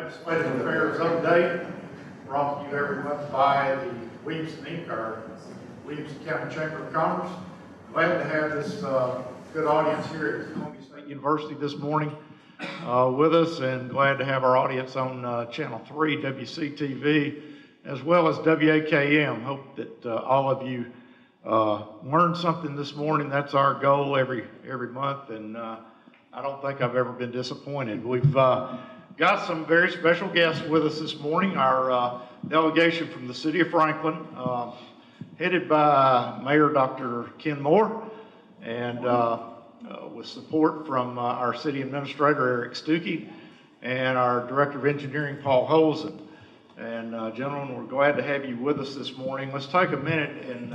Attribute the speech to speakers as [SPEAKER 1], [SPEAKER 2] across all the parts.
[SPEAKER 1] Legislative Affairs Update, brought to you every month by the Williamson Inc., our Williamson County Chamber of Commerce. Glad to have this good audience here at Columbia State University this morning with us, and glad to have our audience on Channel 3, WCTV, as well as WAKM. Hope that all of you learned something this morning. That's our goal every month, and I don't think I've ever been disappointed. We've got some very special guests with us this morning. Our delegation from the city of Franklin, headed by Mayor Dr. Ken Moore, and with support from our city administrator, Eric Stuckey, and our director of engineering, Paul Holzen. And gentlemen, we're glad to have you with us this morning. Let's take a minute and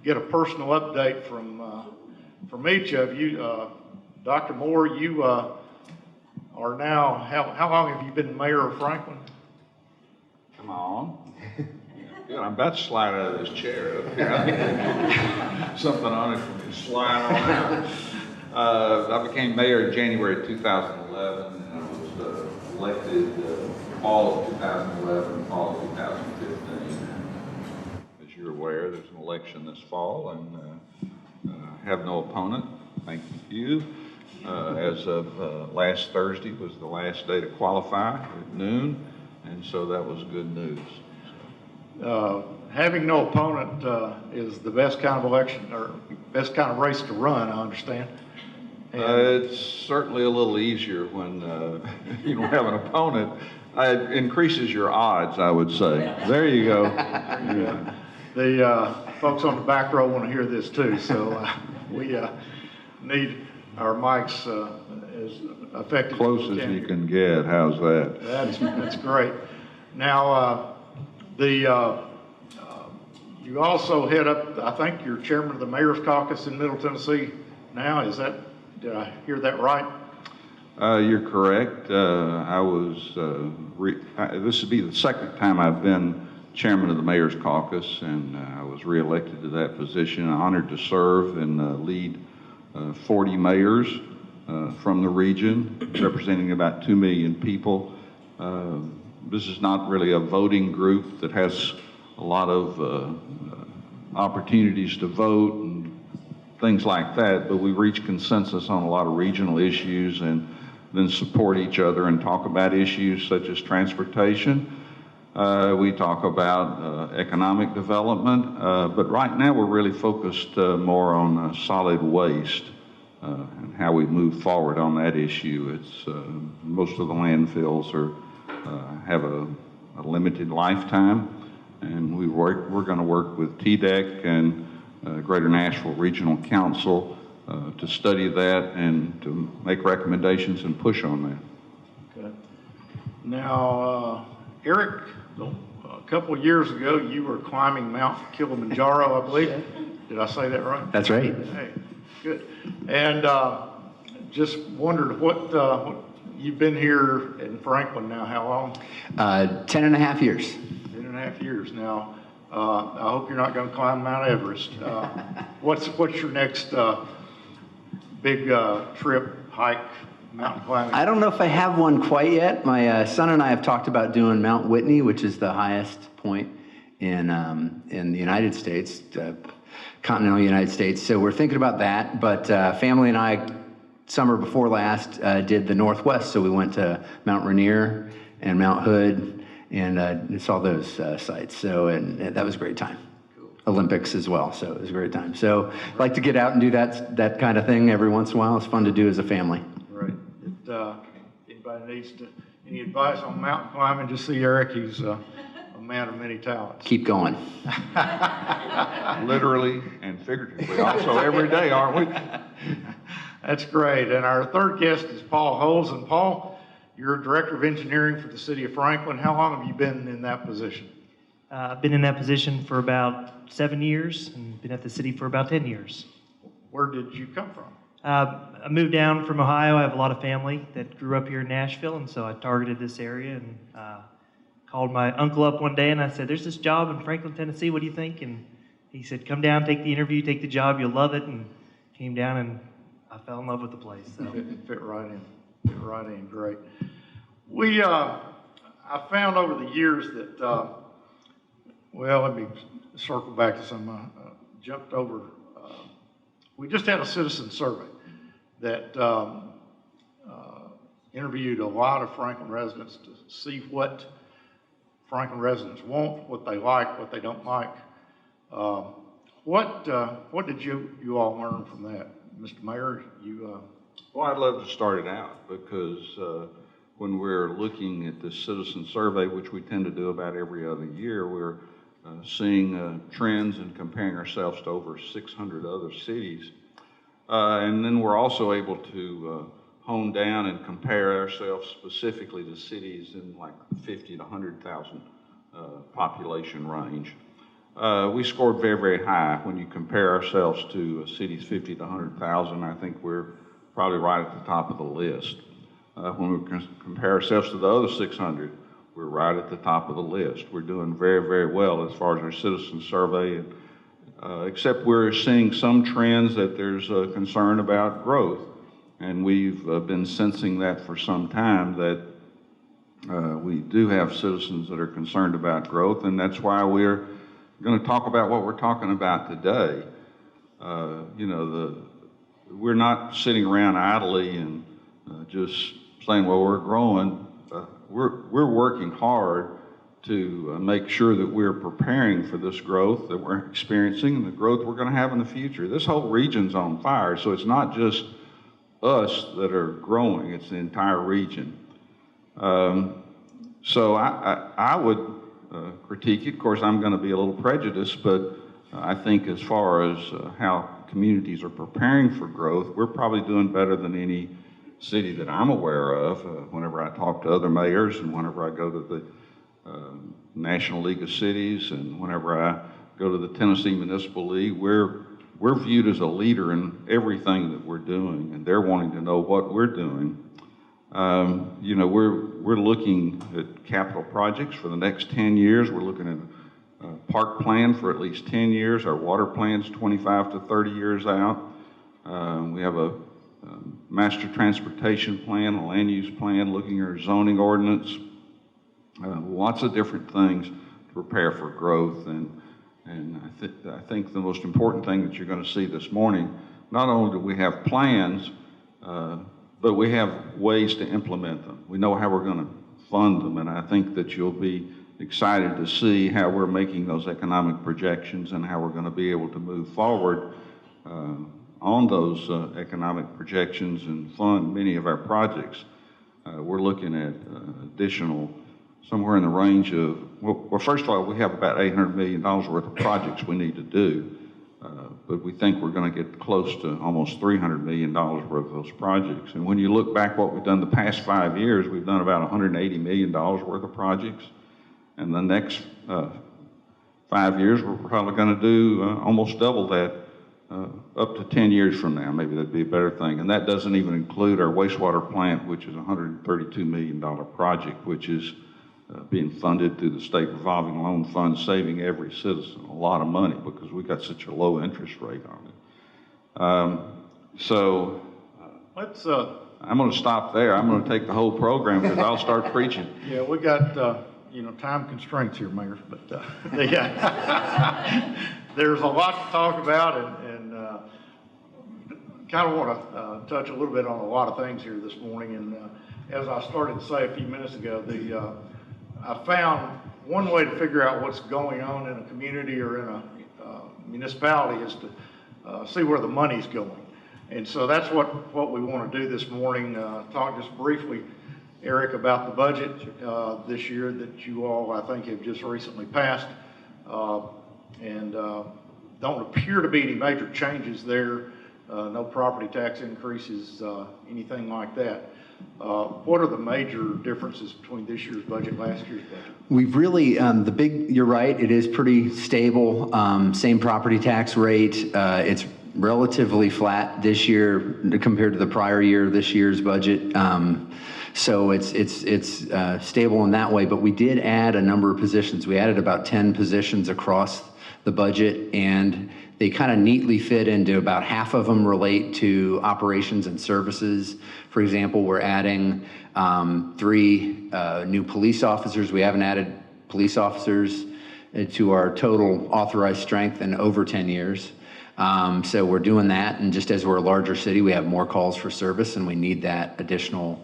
[SPEAKER 1] get a personal update from each of you. Dr. Moore, you are now, how long have you been mayor of Franklin?
[SPEAKER 2] Come on. Good, I'm about to slide out of this chair up here. Something on it for me to slide on out. I became mayor in January 2011, and I was elected fall of 2011, fall of 2015. As you're aware, there's an election this fall, and I have no opponent. Thank you. As of last Thursday was the last day to qualify at noon, and so that was good news.
[SPEAKER 1] Having no opponent is the best kind of election, or best kind of race to run, I understand.
[SPEAKER 2] It's certainly a little easier when you don't have an opponent. It increases your odds, I would say. There you go.
[SPEAKER 1] Yeah. The folks on the back row want to hear this too, so we need our mics as effective
[SPEAKER 2] Close as you can get. How's that?
[SPEAKER 1] That's great. Now, you also head up, I think you're chairman of the Mayor's Caucus in Middle Tennessee now. Did I hear that right?
[SPEAKER 2] You're correct. I was, this would be the second time I've been chairman of the Mayor's Caucus, and I was reelected to that position. Honored to serve and lead 40 mayors from the region, representing about 2 million people. This is not really a voting group that has a lot of opportunities to vote and things like that, but we reach consensus on a lot of regional issues and then support each other and talk about issues such as transportation. We talk about economic development, but right now we're really focused more on solid waste and how we move forward on that issue. It's most of the landfills have a limited lifetime, and we're going to work with TDEC and Greater Nashville Regional Council to study that and to make recommendations and push on that.
[SPEAKER 1] Okay. Now, Eric, a couple of years ago, you were climbing Mount Kilimanjaro, I believe. Did I say that right?
[SPEAKER 3] That's right.
[SPEAKER 1] Hey, good. And just wondered what you've been here in Franklin now, how long?
[SPEAKER 3] 10 and a half years.
[SPEAKER 1] 10 and a half years now. I hope you're not going to climb Mount Everest. What's your next big trip, hike, mountain climbing?
[SPEAKER 3] I don't know if I have one quite yet. My son and I have talked about doing Mount Whitney, which is the highest point in the United States, continental United States. So we're thinking about that. But family and I, summer before last, did the Northwest. So we went to Mount Rainier and Mount Hood and saw those sites. So and that was a great time. Cool. Olympics as well. So it was a great time. So I like to get out and do that kind of thing every once in a while. It's fun to do as a family.
[SPEAKER 1] Right. Anybody needs any advice on mountain climbing, just see Eric. He's a man of many talents.
[SPEAKER 3] Keep going.
[SPEAKER 2] Literally and figuratively also every day, aren't we?
[SPEAKER 1] That's great. And our third guest is Paul Holzen. Paul, you're Director of Engineering for the City of Franklin. How long have you been in that position?
[SPEAKER 4] I've been in that position for about 7 years and been at the city for about 10 years.
[SPEAKER 1] Where did you come from?
[SPEAKER 4] I moved down from Ohio. I have a lot of family that grew up here in Nashville, and so I targeted this area and called my uncle up one day and I said, there's this job in Franklin, Tennessee. What do you think? And he said, come down, take the interview, take the job. You'll love it. And came down and I fell in love with the place. So.
[SPEAKER 1] Fit right in. Great. We I found over the years that, well, let me circle back to some, jumped over. We just had a citizen survey that interviewed a lot of Franklin residents to see what Franklin residents want, what they like, what they don't like. What did you all learn from that? Mr. Mayor, you...
[SPEAKER 2] Well, I'd love to start it out because when we're looking at this citizen survey, which we tend to do about every other year, we're seeing trends and comparing ourselves to over 600 other cities. And then we're also able to hone down and compare ourselves specifically to cities in like the 50 to 100,000 population range. We scored very, very high when you compare ourselves to cities 50 to 100,000. I think we're probably right at the top of the list. When we compare ourselves to the other 600, we're right at the top of the list. We're doing very, very well as far as our citizen survey, except we're seeing some trends that there's a concern about growth. And we've been sensing that for some time, that we do have citizens that are concerned about growth, and that's why we're going to talk about what we're talking about today. We're not sitting around idly and just saying, well, we're growing. We're working hard to make sure that we're preparing for this growth that we're experiencing and the growth we're going to have in the future. This whole region's on fire, so it's not just us that are growing, it's the entire region. So I would critique it. Of course, I'm going to be a little prejudiced, but I think as far as how communities are preparing for growth, we're probably doing better than any city that I'm aware of. Whenever I talk to other mayors and whenever I go to the National League of Cities and whenever I go to the Tennessee Municipal League, we're viewed as a leader in everything that we're doing, and they're wanting to know what we're doing. We're looking at capital projects for the next 10 years. We're looking at a park plan for at least 10 years. Our water plan's 25 to 30 years out. We have a master transportation plan, a land use plan, looking at our zoning ordinance, lots of different things to prepare for growth. And I think the most important thing that you're going to see this morning, not only do we have plans, but we have ways to implement them. We know how we're going to fund them, and I think that you'll be excited to see how we're making those economic projections and how we're going to be able to move forward on those economic projections and fund many of our projects. We're looking at additional, somewhere in the range of, well, first of all, we have about $800 million worth of projects we need to do, but we think we're going to get close to almost $300 million worth of those projects. And when you look back what we've done the past 5 years, we've done about $180 million worth of projects. And the next 5 years, we're probably going to do almost double that up to 10 years from now. Maybe that'd be a better thing. And that doesn't even include our wastewater plant, which is a $132 million project, which is being funded through the state revolving loan fund, saving every citizen a lot of money because we got such a low interest rate on it.
[SPEAKER 1] Let's...
[SPEAKER 2] I'm going to stop there. I'm going to take the whole program because I'll start preaching.
[SPEAKER 1] Yeah, we got, time constraints here, Mayor, but there's a lot to talk about and kind of want to touch a little bit on a lot of things here this morning. And as I started to say a few minutes ago, I found one way to figure out what's going on in a community or in a municipality is to see where the money's going. And so that's what we want to do this morning, talk just briefly, Eric, about the budget this year that you all, I think, have just recently passed. And don't appear to be any major changes there, no property tax increases, anything like that. What are the major differences between this year's budget, last year's budget?
[SPEAKER 3] We've really, you're right, it is pretty stable, same property tax rate. It's relatively flat this year compared to the prior year, this year's budget. So it's stable in that way, but we did add a number of positions. We added about 10 positions across the budget, and They kind of neatly fit into about half of them relate to operations and services. For example, we're adding 3 new police officers. We haven't added police officers to our total authorized strength in over 10 years. So we're doing that, and just as we're a larger city, we have more calls for service, and we need that additional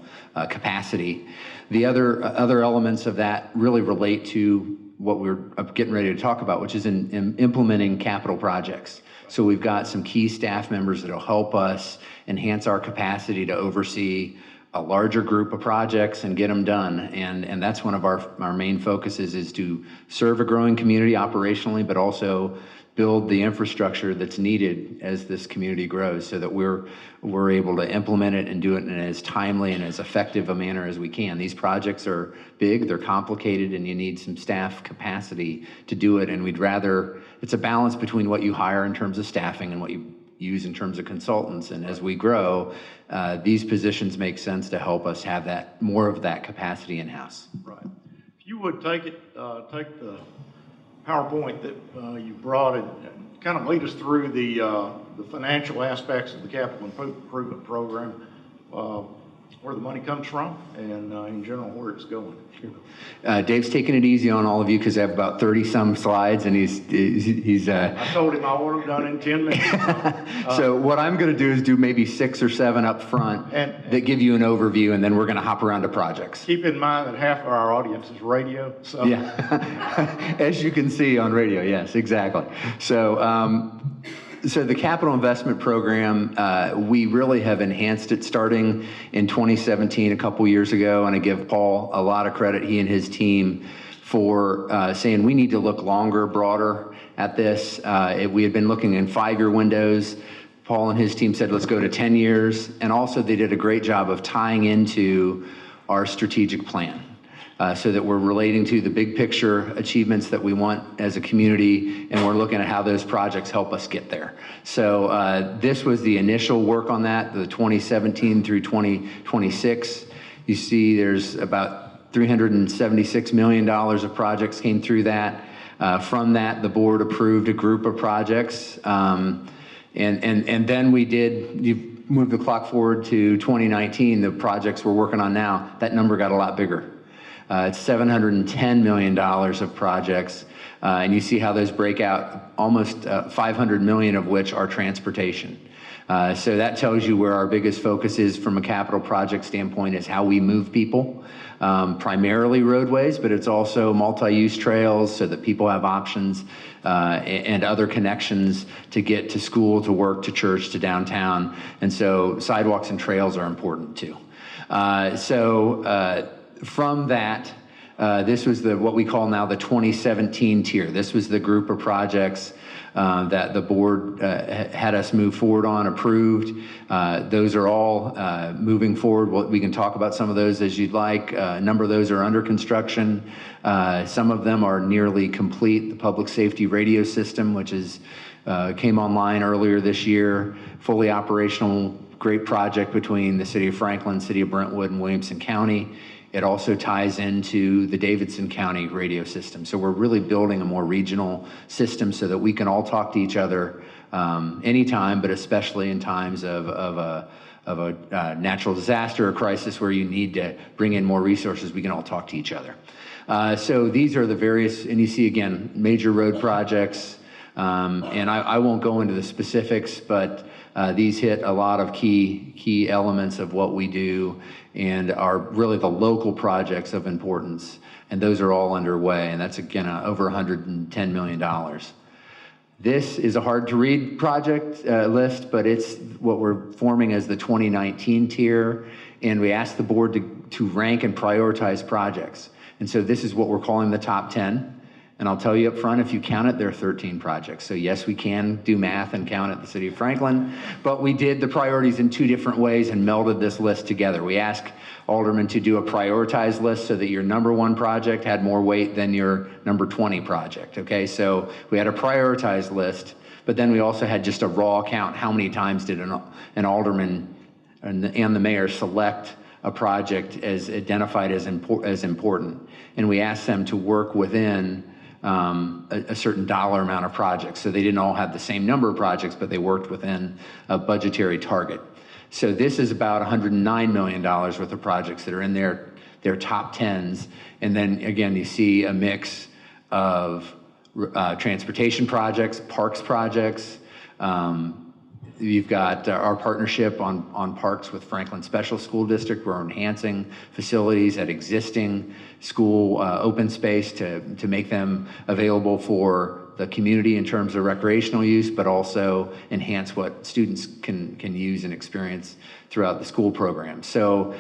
[SPEAKER 3] capacity. The other elements of that really relate to what we're getting ready to talk about, which is in implementing capital projects. So we've got some key staff members that will help us enhance our capacity to oversee a larger group of projects and get them done. And that's one of our main focuses, is to serve a growing community operationally, but also build the infrastructure that's needed as this community grows, so that we're able to implement it and do it in as timely and as effective a manner as we can. These projects are big, they're complicated, and you need some staff capacity to do it. And it's a balance between what you hire in terms of staffing and what you use in terms of consultants. And as we grow, these positions make sense to help us have more of that capacity in-house.
[SPEAKER 1] Right. If you would take the PowerPoint that you brought and kind of lead us through the financial aspects of the capital improvement program, where the money comes from, and in general where it's going.
[SPEAKER 3] Dave's taking it easy on all of you because I have about 30-some slides, and he's
[SPEAKER 1] I told him I want them done in 10 minutes.
[SPEAKER 3] So what I'm going to do is do maybe 6 or 7 up front that give you an overview, and then we're going to hop around to projects.
[SPEAKER 1] Keep in mind that half of our audience is radio. So.
[SPEAKER 3] Yeah, as you can see on radio, yes, exactly. So the capital investment program, we really have enhanced it starting in 2017, a couple years ago, and I give Paul a lot of credit, he and his team, for saying we need to look longer, broader at this. We had been looking in 5-year windows. Paul and his team said, let's go to 10 years, and also they did a great job of tying into our strategic plan. So that we're relating to the big picture achievements that we want as a community, and we're looking at how those projects help us get there. So this was the initial work on that, the 2017 through 2026. You see there's about $376 million of projects came through that. From that, the board approved a group of projects. And then you move the clock forward to 2019, the projects we're working on now, that number got a lot bigger. It's $710 million of projects, and you see how those break out, almost $500 million of which are transportation. So that tells you where our biggest focus is from a capital project standpoint, is how we move people, primarily roadways, but it's also multi-use trails so that people have options and other connections to get to school, to work, to church, to downtown. And so sidewalks and trails are important too. From that, this was what we call now the 2017 tier. This was the group of projects that the board had us move forward on, approved. Those are all moving forward. We can talk about some of those as you'd like. A number of those are under construction. Some of them are nearly complete. The public safety radio system, which came online earlier this year, fully operational, great project between the city of Franklin, city of Brentwood, and Williamson County. It also ties into the Davidson County radio system. So we're really building a more regional system so that we can all talk to each other anytime, but especially in times of a natural disaster or crisis where you need to bring in more resources, we can all talk to each other. So these are the various, and you see again, major road projects, and I won't go into the specifics, but these hit a lot of key elements of what we do and are really the local projects of importance. And those are all underway. And that's, again, over $110 million. This is a hard to read project list, but it's what we're forming as the 2019 tier. And we asked the board to rank and prioritize projects. And so this is what we're calling the top 10. And I'll tell you up front, if you count it, there are 13 projects. So yes, we can do math and count at the city of Franklin, but we did the priorities in 2 different ways and melded this list together. We asked aldermen to do a prioritized list so that your number 1 project had more weight than your number 20 project, okay? So we had a prioritized list, but then we also had just a raw count. How many times did an alderman and the mayor select a project as identified as important? And we asked them to work within a certain dollar amount of projects. So they didn't all have the same number of projects, but they worked within a budgetary target. So this is about $109 million worth of projects that are in their top tens. And then again, you see a mix of transportation projects, parks projects. You've got our partnership on parks with Franklin Special School District. We're enhancing facilities at existing school open space to make them available for the community in terms of recreational use, but also enhance what students can use and experience throughout the school program. So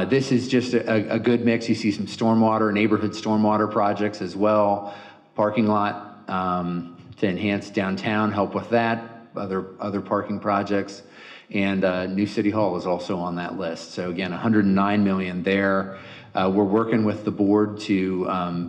[SPEAKER 3] this is just a good mix. You see some stormwater, neighborhood stormwater projects as well, parking lot to enhance downtown, help with that. Other parking projects, and new City Hall is also on that list. So again, $109 million there. We're working with the board to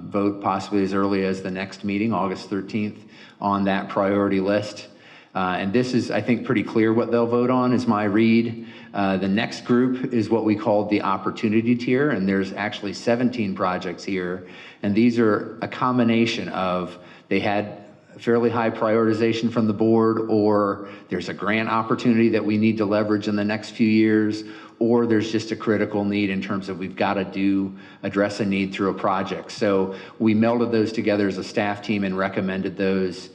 [SPEAKER 3] vote possibly as early as the next meeting, August 13th, on that priority list. And this is, I think, pretty clear what they'll vote on is my read. The next group is what we call the opportunity tier, and there's actually 17 projects here. And these are a combination of, they had fairly high prioritization from the board, or there's a grant opportunity that we need to leverage in the next few years, or there's just a critical need in terms of we've got to address a need through a project. So we melded those together as a staff team and recommended those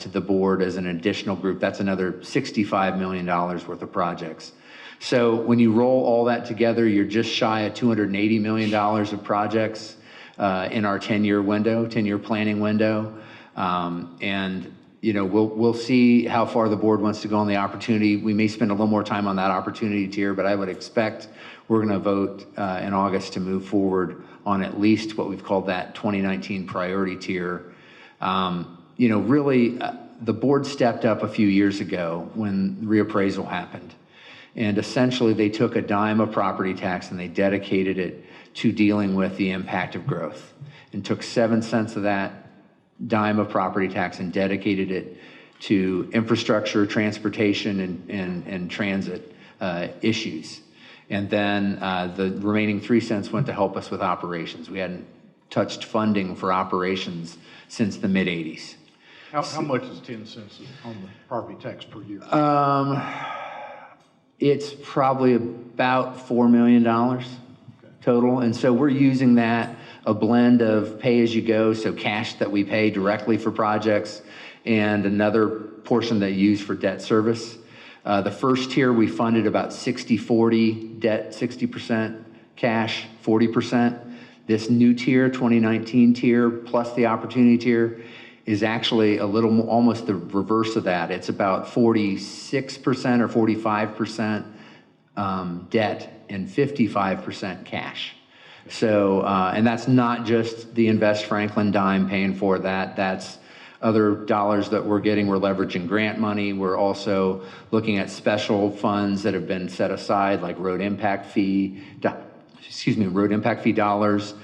[SPEAKER 3] to the board as an additional group. That's another $65 million worth of projects. So when you roll all that together, you're just shy of $280 million of projects in our 10-year planning window. And you know, we'll see how far the board wants to go on the opportunity. We may spend a little more time on that opportunity tier, but I would expect we're going to vote in August to move forward on at least what we've called that 2019 priority tier. You know, really, the board stepped up a few years ago when reappraisal happened. And essentially, they took a dime of property tax and they dedicated it to dealing with the impact of growth, and took 7 cents of that dime of property tax and dedicated it to infrastructure, transportation, and transit issues. And then the remaining 3 cents went to help us with operations. We hadn't touched funding for operations since the mid-'80s.
[SPEAKER 1] How much is 10 cents on the property tax per year?
[SPEAKER 3] It's probably about $4 million total. And so we're using that, a blend of pay-as-you-go, so cash that we pay directly for projects, and another portion that you use for debt service. The first tier, we funded about 60-40 debt, 60% cash, 40%. This new tier, 2019 tier, plus the opportunity tier, is actually a little more, almost the reverse of that. It's about 46% or 45% debt and 55% cash. So, and that's not just the Invest Franklin dime paying for that. That's other dollars that we're getting. We're leveraging grant money. We're also looking at special funds that have been set aside, like road impact fee dollars,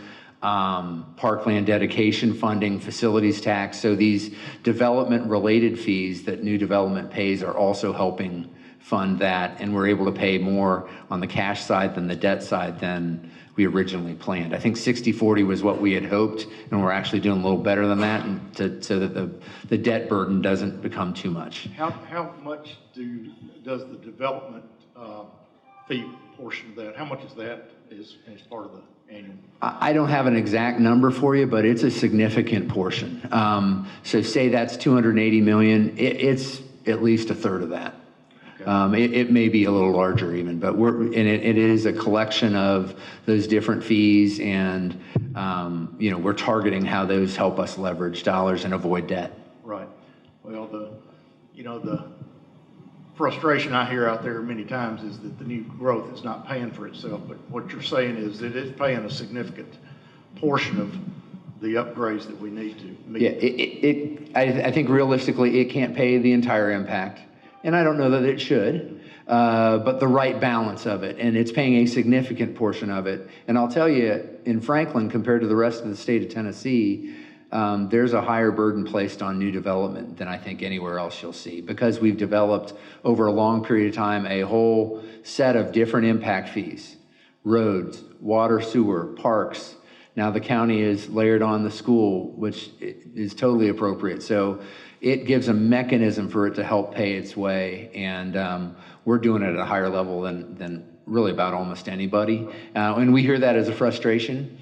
[SPEAKER 3] parkland dedication funding, facilities tax. So these development-related fees that new development pays are also helping fund that, and we're able to pay more on the cash side than the debt side than we originally planned. I think 60-40 was what we had hoped, and we're actually doing a little better than that, and so that the debt burden doesn't become too much.
[SPEAKER 1] How much does the development fee portion of that, how much is that as part of the annual?
[SPEAKER 3] I don't have an exact number for you, but it's a significant portion. So say that's $280 million, it's at least a third of that. Okay. It may be a little larger even, but it is a collection of those different fees, and you know, we're targeting how those help us leverage dollars and avoid debt.
[SPEAKER 1] Right. Well, the frustration I hear out there many times is that the new growth is not paying for itself, but what you're saying is that it's paying a significant portion of the upgrades that we need to meet.
[SPEAKER 3] Yeah, I think realistically it can't pay the entire impact, and I don't know that it should, but the right balance of it, and it's paying a significant portion of it. And I'll tell you, in Franklin, compared to the rest of the state of Tennessee, there's a higher burden placed on new development than I think anywhere else you'll see, because we've developed over a long period of time a whole set of different impact fees: roads, water, sewer, parks, Now the county is layered on the school, which is totally appropriate. So it gives a mechanism for it to help pay its way, and we're doing it at a higher level than really about almost anybody. And we hear that as a frustration,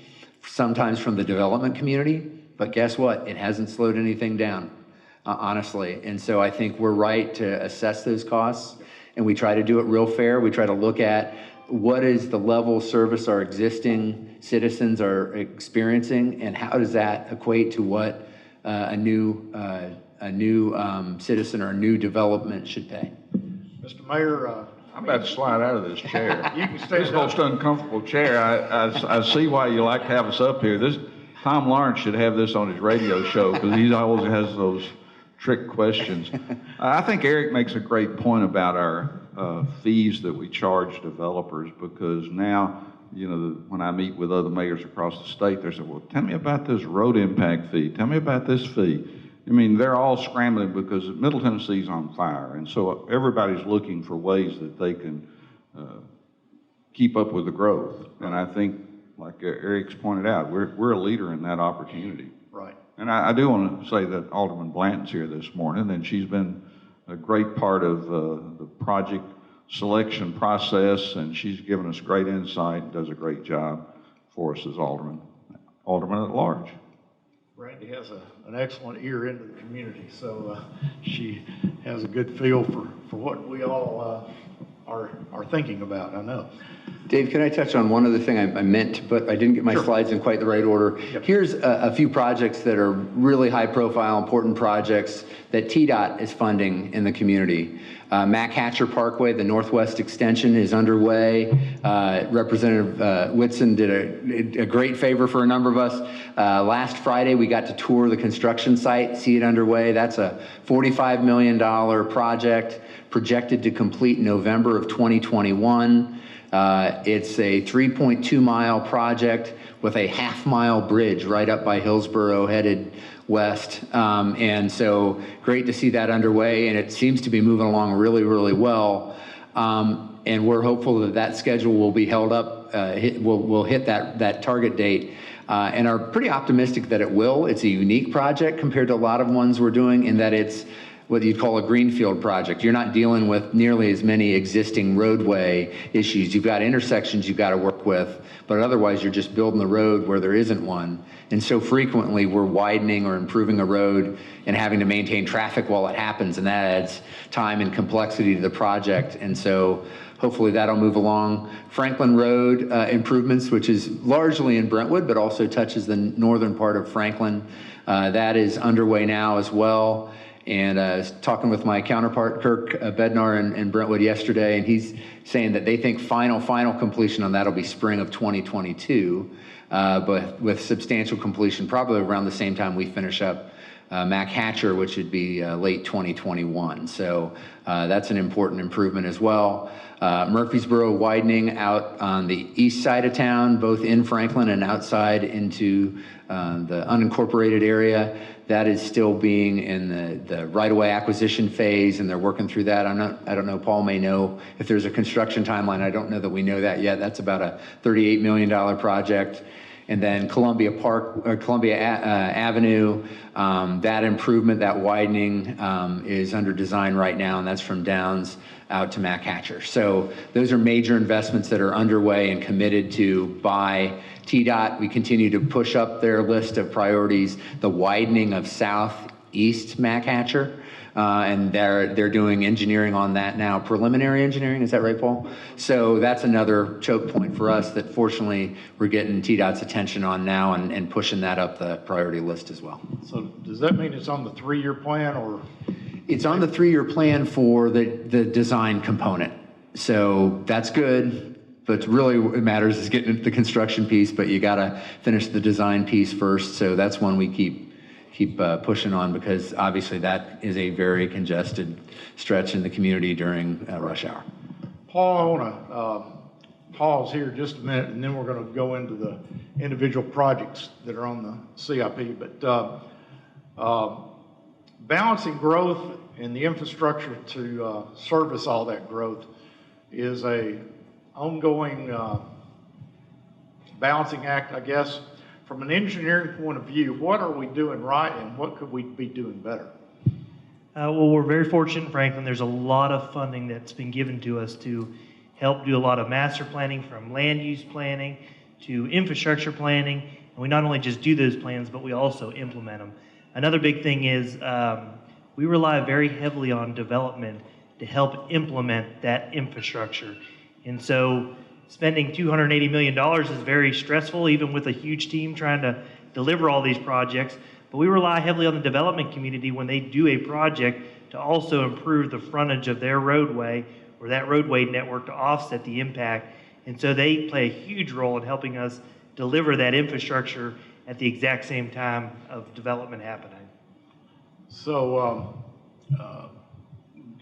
[SPEAKER 3] sometimes from the development community, but guess what? It hasn't slowed anything down, honestly. And so I think we're right to assess those costs, and we try to do it real fair. We try to look at what is the level of service our existing citizens are experiencing, and how does that equate to what a new citizen or a new development should pay.
[SPEAKER 1] Mr. Mayor,
[SPEAKER 2] I'm about to slide out of this chair.
[SPEAKER 1] You can stay
[SPEAKER 2] This most uncomfortable chair. I see why you like to have us up here. Tom Lawrence should have this on his radio show, because he always has those trick questions. I think Eric makes a great point about our fees that we charge developers, because now, when I meet with other mayors across the state, they say, well, tell me about this road impact fee. Tell me about this fee. I mean, they're all scrambling because Middle Tennessee's on fire. And so everybody's looking for ways that they can keep up with the growth. And I think, like Eric's pointed out, we're a leader in that opportunity.
[SPEAKER 1] Right.
[SPEAKER 2] And I do want to say that Alderman Blanton's here this morning, and she's been a great part of the project selection process, and she's given us great insight and does a great job for us as Alderman at large.
[SPEAKER 1] Randy has an excellent ear into the community, so she has a good feel for what we all are thinking about, I know.
[SPEAKER 3] Dave, can I touch on one other thing I meant to put? I didn't get my slides in quite the right order.
[SPEAKER 1] Yep.
[SPEAKER 3] Here's a few projects that are really high profile, important projects that TDOT is funding in the community. Mac Hatcher Parkway, the Northwest Extension, is underway. Representative Whitson did a great favor for a number of us. Last Friday, we got to tour the construction site, see it underway. That's a $45 million project projected to complete in November of 2021. It's a 3.2 mile project with a half-mile bridge right up by Hillsborough headed west. And so great to see that underway, and it seems to be moving along really, really well. And we're hopeful that that schedule will be held up, we'll hit that target date, and are pretty optimistic that it will. It's a unique project compared to a lot of ones we're doing in that it's what you'd call a greenfield project. You're not dealing with nearly as many existing roadway issues. You've got intersections you've got to work with, but otherwise you're just building the road where there isn't one. And so frequently we're widening or improving a road and having to maintain traffic while it happens, and that adds time and complexity to the project. And so hopefully that'll move along. Franklin Road improvements, which is largely in Brentwood, but also touches the northern part of Franklin. That is underway now as well. And I was talking with my counterpart, Kirk Bednar, in Brentwood yesterday, and he's saying that they think final completion on that will be spring of 2022, but with substantial completion probably around the same time we finish up Mac Hatcher, which would be late 2021. So that's an important improvement as well. Murfreesboro widening out on the east side of town, both in Franklin and outside into the unincorporated area. That is still being in the right-of-way acquisition phase, and they're working through that. I don't know, Paul may know if there's a construction timeline. I don't know that we know that yet. That's about a $38 million project. And then Columbia Avenue, that improvement, that widening is under design right now, and that's from Downs out to Mac Hatcher. So those are major investments that are underway and committed to by TDOT. We continue to push up their list of priorities, the widening of southeast Mac Hatcher, and they're doing engineering on that now, preliminary engineering, is that right, Paul? So that's another choke point for us that fortunately we're getting TDOT's attention on now and pushing that up the priority list as well.
[SPEAKER 1] So does that mean it's on the 3-year plan, or?
[SPEAKER 3] It's on the 3-year plan for the design component. So that's good, but really what matters is getting the construction piece, but you gotta finish the design piece first. So that's one we keep pushing on, because obviously that is a very congested stretch in the community during rush hour.
[SPEAKER 1] Paul, I wanna pause here just a minute, and then we're gonna go into the individual projects that are on the CIP, but balancing growth and the infrastructure to service all that growth is a ongoing balancing act, I guess. from an engineering point of view, what are we doing right and what could we be doing better?
[SPEAKER 4] Well, we're very fortunate in Franklin. There's a lot of funding that's been given to us to help do a lot of master planning, from land use planning to infrastructure planning. And we not only just do those plans, but we also implement them. Another big thing is we rely very heavily on development to help implement that infrastructure. And so spending $280 million is very stressful, even with a huge team trying to deliver all these projects. But we rely heavily on the development community when they do a project to also improve the frontage of their roadway or that roadway network to offset the impact. And so they play a huge role in helping us deliver that infrastructure at the exact same time of development happening.
[SPEAKER 1] So,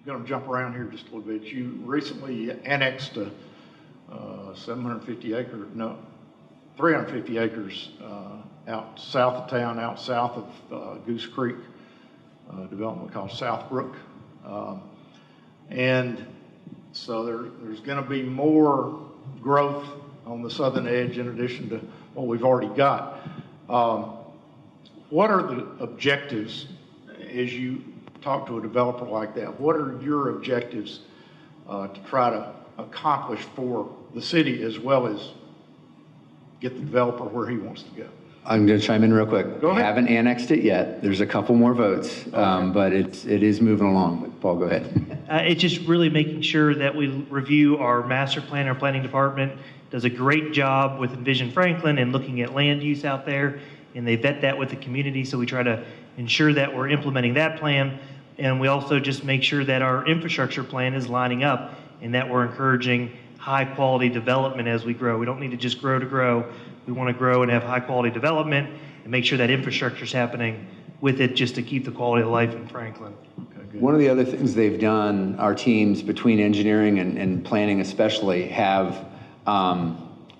[SPEAKER 1] going to jump around here just a little bit. You recently annexed 350 acres out south of town, out south of Goose Creek, development called Southbrook. And so there's going to be more growth on the southern edge in addition to what we've already got. What are the objectives as you talk to a developer like that? What are your objectives to try to accomplish for the city as well as get the developer where he wants to go?
[SPEAKER 3] I'm going to chime in real quick.
[SPEAKER 1] Go ahead.
[SPEAKER 3] We haven't annexed it yet. There's a couple more votes, but it is moving along. Paul, go ahead.
[SPEAKER 4] It's just really making sure that we review our master plan. Our planning department does a great job with Envision Franklin and looking at land use out there, and they vet that with the community. So we try to ensure that we're implementing that plan, and we also just make sure that our infrastructure plan is lining up and that we're encouraging high quality development as we grow. We don't need to just grow to grow. We want to grow and have high quality development and make sure that infrastructure is happening with it just to keep the quality of life in Franklin.
[SPEAKER 3] One of the other things they've done, our teams between engineering and planning especially, have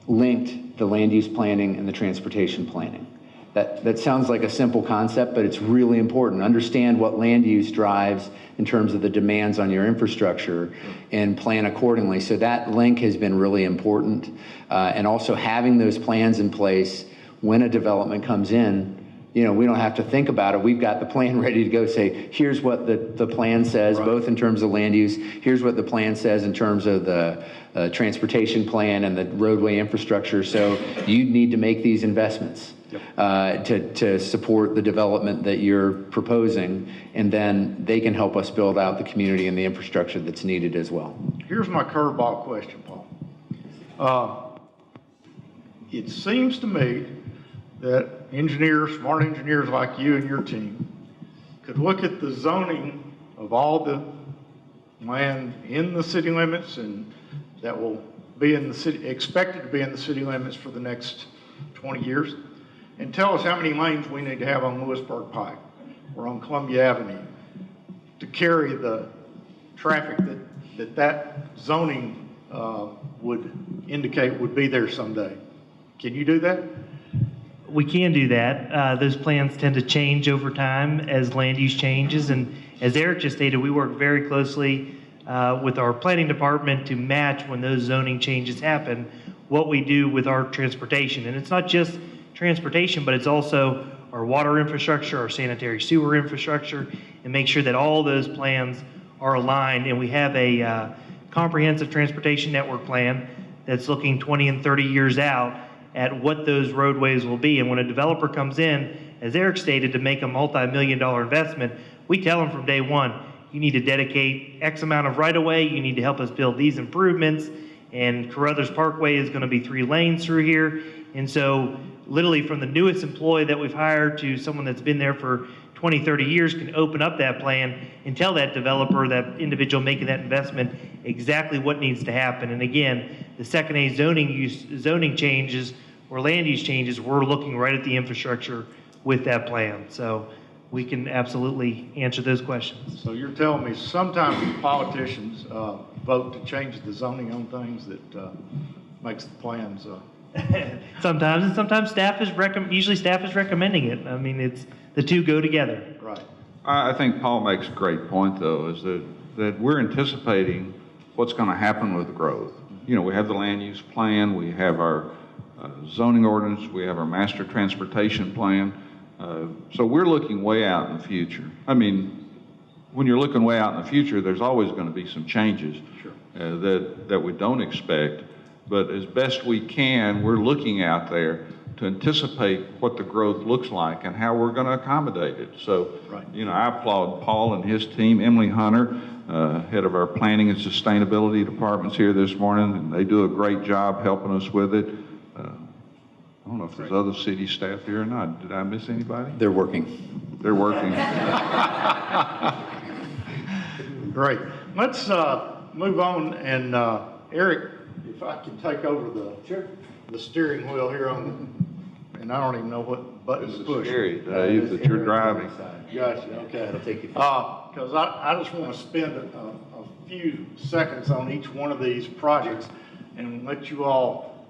[SPEAKER 3] linked the land use planning and the transportation planning. That sounds like a simple concept, but it's really important. Understand what land use drives in terms of the demands on your infrastructure and plan accordingly. So that link has been really important. And also having those plans in place when a development comes in, we don't have to think about it. We've got the plan ready to go, say, here's what the plan says, both in terms of land use. Here's what the plan says in terms of the transportation plan and the roadway infrastructure. So you need to make these investments. To support the development that you're proposing, and then they can help us build out the community and the infrastructure that's needed as well.
[SPEAKER 1] Here's my curveball question, Paul. It seems to me that smart engineers like you and your team, could look at the zoning of all the land in the city limits and that will be in the city, expected to be in the city limits for the next 20 years, and tell us how many lanes we need to have on Lewisburg Pike or on Columbia Avenue to carry the traffic that zoning would indicate would be there someday. Can you do that?
[SPEAKER 4] We can do that. Those plans tend to change over time as land use changes. And as Eric just stated, we work very closely with our planning department to match when those zoning changes happen, what we do with our transportation. And it's not just transportation, but it's also our water infrastructure, our sanitary sewer infrastructure, and make sure that all those plans are aligned. And we have a comprehensive transportation network plan that's looking 20 and 30 years out at what those roadways will be. And when a developer comes in, as Eric stated, to make a multi-million-dollar investment, we tell them from day one, you need to dedicate X amount of right-of-way, you need to help us build these improvements, and Carruthers Parkway is going to be 3 lanes through here. And so literally from the newest employee that we've hired to someone that's been there for 20, 30 years can open up that plan and tell that developer, that individual making that investment, exactly what needs to happen. And again, the second A zoning changes or land use changes, we're looking right at the infrastructure with that plan. So we can absolutely answer those questions.
[SPEAKER 1] So you're telling me sometimes politicians vote to change the zoning on things that makes the plans.
[SPEAKER 4] Sometimes, and sometimes usually staff is recommending it. I mean, it's the two go together.
[SPEAKER 1] Right.
[SPEAKER 2] I think Paul makes a great point, though, is that we're anticipating what's going to happen with growth. We have the land use plan, we have our zoning ordinance, we have our master transportation plan. So we're looking way out in the future. I mean, when you're looking way out in the future, there's always going to be some changes that we don't expect. But as best we can, we're looking out there to anticipate what the growth looks like and how we're going to accommodate it. So, you know, I applaud Paul and his team, Emily Hunter, head of our planning and sustainability departments here this morning, and they do a great job helping us with it. I don't know if there's other city staff here or not. Did I miss anybody?
[SPEAKER 3] They're working.
[SPEAKER 2] They're working.
[SPEAKER 1] Great. Let's move on, and Eric, if I can take over the steering wheel here and I don't even know what button to push.
[SPEAKER 2] This is scary, Dave, that you're driving.
[SPEAKER 1] Gotcha, okay.
[SPEAKER 3] That'll take you.
[SPEAKER 1] Because I just want to spend a few seconds on each one of these projects and let you all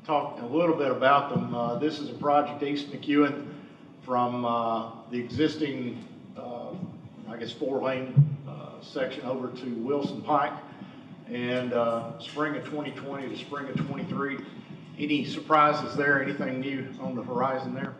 [SPEAKER 1] talk a little bit about them. This is a project East McEwen from the existing, I guess, 4-lane section over to Wilson Pike, and spring of 2020 to spring of 23. Any surprises there? Anything new on the horizon there?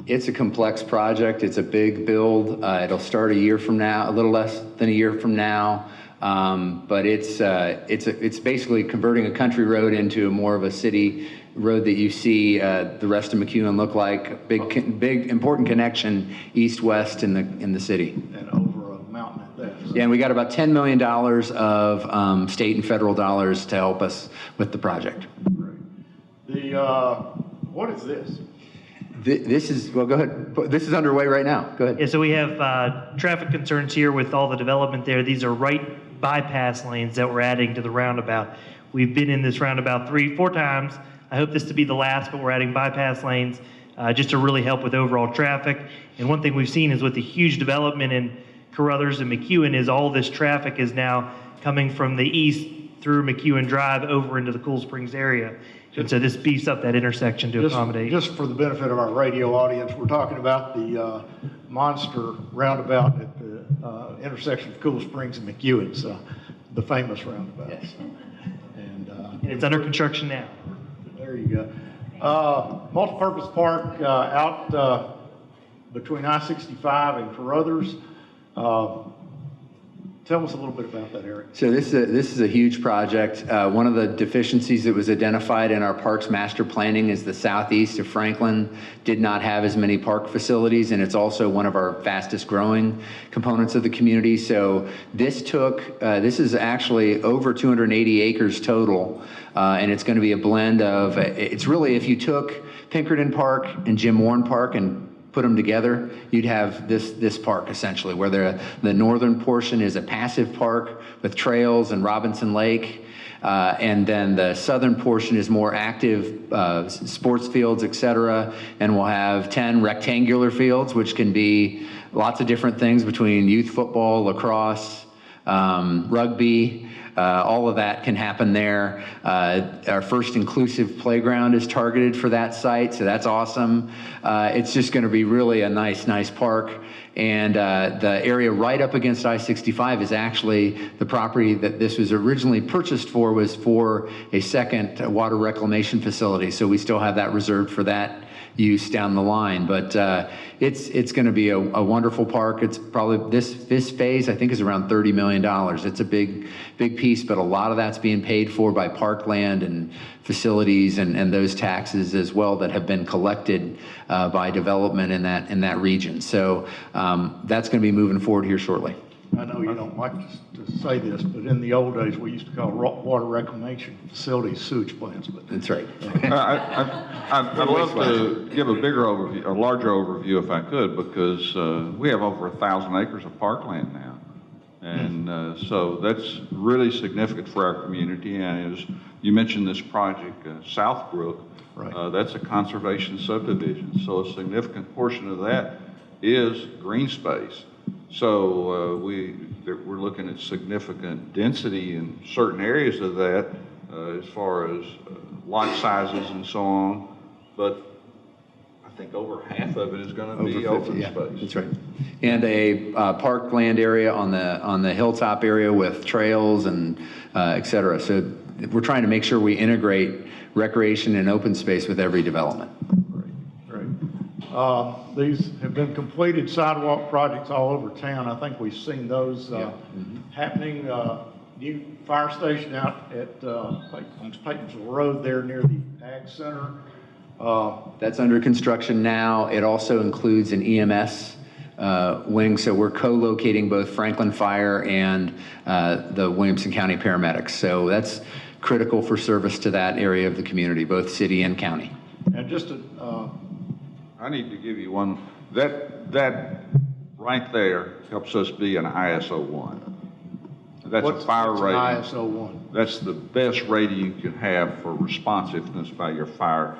[SPEAKER 3] It's a complex project. It's a big build. It'll start a year from now, a little less than a year from now. But it's basically converting a country road into more of a city road that you see the rest of McEwen look like. Big important connection east-west in the city.
[SPEAKER 1] And over a mountain at that. So.
[SPEAKER 3] Yeah, and we got about $10 million of state and federal dollars to help us with the project.
[SPEAKER 1] Great. What is this?
[SPEAKER 3] This is, well, go ahead. This is underway right now. Go ahead.
[SPEAKER 4] Yeah, so we have traffic concerns here with all the development there. These are right bypass lanes that we're adding to the roundabout. We've been in this roundabout 3-4 times. I hope this to be the last, but we're adding bypass lanes just to really help with overall traffic. And one thing we've seen is with the huge development in Carruthers and McEwen is all this traffic is now coming from the east through McEwen Drive over into the Cool Springs area. And so this beefs up that intersection to accommodate.
[SPEAKER 1] Just for the benefit of our radio audience, we're talking about the monster roundabout at the intersection of Cool Springs and McEwen, so the famous roundabout.
[SPEAKER 3] Yes.
[SPEAKER 1] And
[SPEAKER 4] it's under construction now.
[SPEAKER 1] there you go. Multipurpose park out between I-65 and Carruthers. Tell us a little bit about that, Eric.
[SPEAKER 3] So this is a huge project. One of the deficiencies that was identified in our parks master planning is the southeast of Franklin did not have as many park facilities, and it's also one of our fastest growing components of the community. So this is actually over 280 acres total, and it's going to be a blend of, it's really, if you took Pinkerton Park and Jim Warren Park and put them together, you'd have this park essentially, where the northern portion is a passive park with trails and Robinson Lake, and then the southern portion is more active sports fields, etc. And we'll have 10 rectangular fields, which can be lots of different things between youth football, lacrosse, rugby. All of that can happen there. Our first inclusive playground is targeted for that site, so that's awesome. It's just going to be really a nice park. And the area right up against I-65 is actually the property that this was originally purchased for, was for a second water reclamation facility. So we still have that reserved for that use down the line. But it's going to be a wonderful park. It's probably, this phase I think is around $30 million. It's a big piece, but a lot of that's being paid for by parkland and facilities and those taxes as well that have been collected by development in that region. So that's going to be moving forward here shortly.
[SPEAKER 1] I know you don't like to say this, but in the old days, we used to call water reclamation facilities sewage plants. But
[SPEAKER 3] That's right.
[SPEAKER 2] I'd love to give a larger overview if I could, because we have over 1,000 acres of parkland now. And so that's really significant for our community. And as you mentioned, this project, Southbrook,
[SPEAKER 1] right.
[SPEAKER 2] That's a conservation subdivision. So a significant portion of that is green space. So we're looking at significant density in certain areas of that as far as lot sizes and so on. But I I think over half of it is going to
[SPEAKER 3] Over
[SPEAKER 2] be
[SPEAKER 3] 50,
[SPEAKER 2] open
[SPEAKER 3] yeah,
[SPEAKER 2] space.
[SPEAKER 3] that's right. And a parkland area on the hilltop area with trails and et cetera. So we're trying to make sure we integrate recreation and open space with every development.
[SPEAKER 1] Great. These have been completed sidewalk projects all over town. I think we've seen those happening. New fire station out at Paytonsville Road there near the Ag Center.
[SPEAKER 3] That's under construction now. It also includes an EMS wing, so we're co-locating both Franklin Fire and the Williamson County paramedics. So that's critical for service to that area of the community, both city and county.
[SPEAKER 1] And just
[SPEAKER 2] I need to give you one. That right there helps us be an ISO 1. That's a fire
[SPEAKER 1] what's
[SPEAKER 2] rating.
[SPEAKER 1] an ISO 1?
[SPEAKER 2] That's the best rating you can have for responsiveness by your fire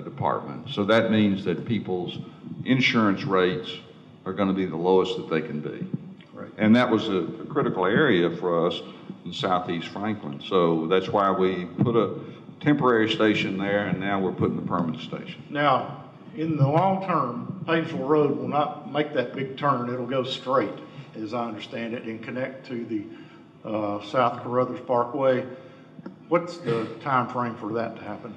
[SPEAKER 2] department. So that means that people's insurance rates are going to be the lowest that they can be.
[SPEAKER 1] Right.
[SPEAKER 2] And that was a critical area for us in southeast Franklin. So that's why we put a temporary station there, and now we're putting the permanent station.
[SPEAKER 1] Now, in the long term, Paytonsville Road will not make that big turn. It'll go straight, as I understand it, and connect to the South Carruthers Parkway. What's the time frame for that to happen?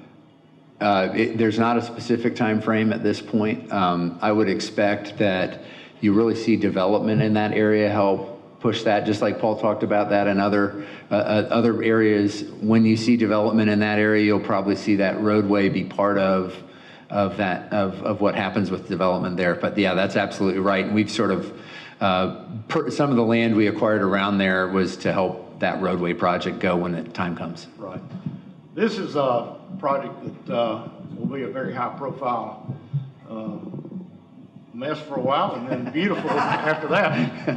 [SPEAKER 3] There's not a specific time frame at this point. I would expect that you really see development in that area help push that, just like Paul talked about that in other areas. When you see development in that area, you'll probably see that roadway be part of what happens with development there. But yeah, that's absolutely right. And we've sort of some of the land we acquired around there was to help that roadway project go when the time comes.
[SPEAKER 1] Right. This is a project that will be a very high-profile mess for a while, and then beautiful after that.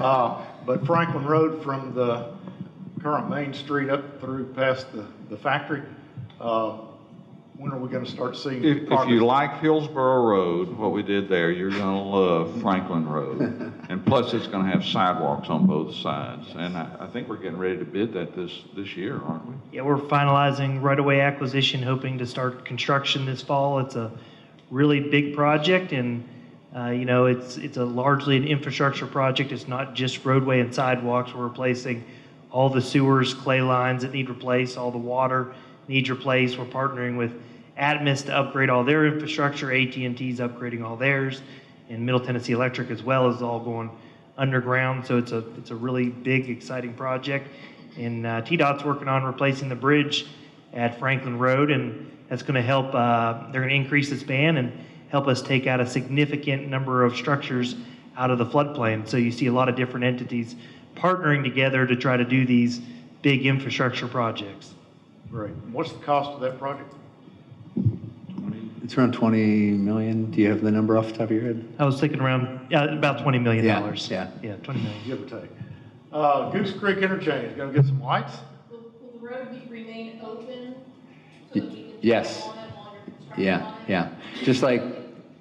[SPEAKER 1] But Franklin Road from the current Main Street up through past the factory, when are we going to start seeing
[SPEAKER 2] If you like Hillsborough Road, what we did there, you're going to love Franklin Road. And plus, it's going to have sidewalks on both sides. And I think we're getting ready to bid that this year, aren't we?
[SPEAKER 4] Yeah, we're finalizing right-of-way acquisition, hoping to start construction this fall. It's a really big project, and it's a largely an infrastructure project. It's not just roadway and sidewalks. We're replacing all the sewers, clay lines that need replaced, all the water needs replaced. We're partnering with Atmos to upgrade all their infrastructure. AT&T's upgrading all theirs, and Middle Tennessee Electric as well is all going underground. So it's a really big, exciting project. And TDOT's working on replacing the bridge at Franklin Road, and that's going to help. They're going to increase the span and help us take out a significant number of structures out of the floodplain. So you see a lot of different entities partnering together to try to do these big infrastructure projects.
[SPEAKER 1] Great. What's the cost of that project?
[SPEAKER 3] It's around 20 million. Do you have the number off the top of your head?
[SPEAKER 4] I was thinking around about $20 million.
[SPEAKER 3] Yeah.
[SPEAKER 4] 20 million.
[SPEAKER 1] Give or take. Goose Creek Interchange, going to get some lights?
[SPEAKER 5] Will the road remain open so that we can
[SPEAKER 3] Yes.
[SPEAKER 5] travel on it while you're constructing on it?
[SPEAKER 3] Yeah. Just like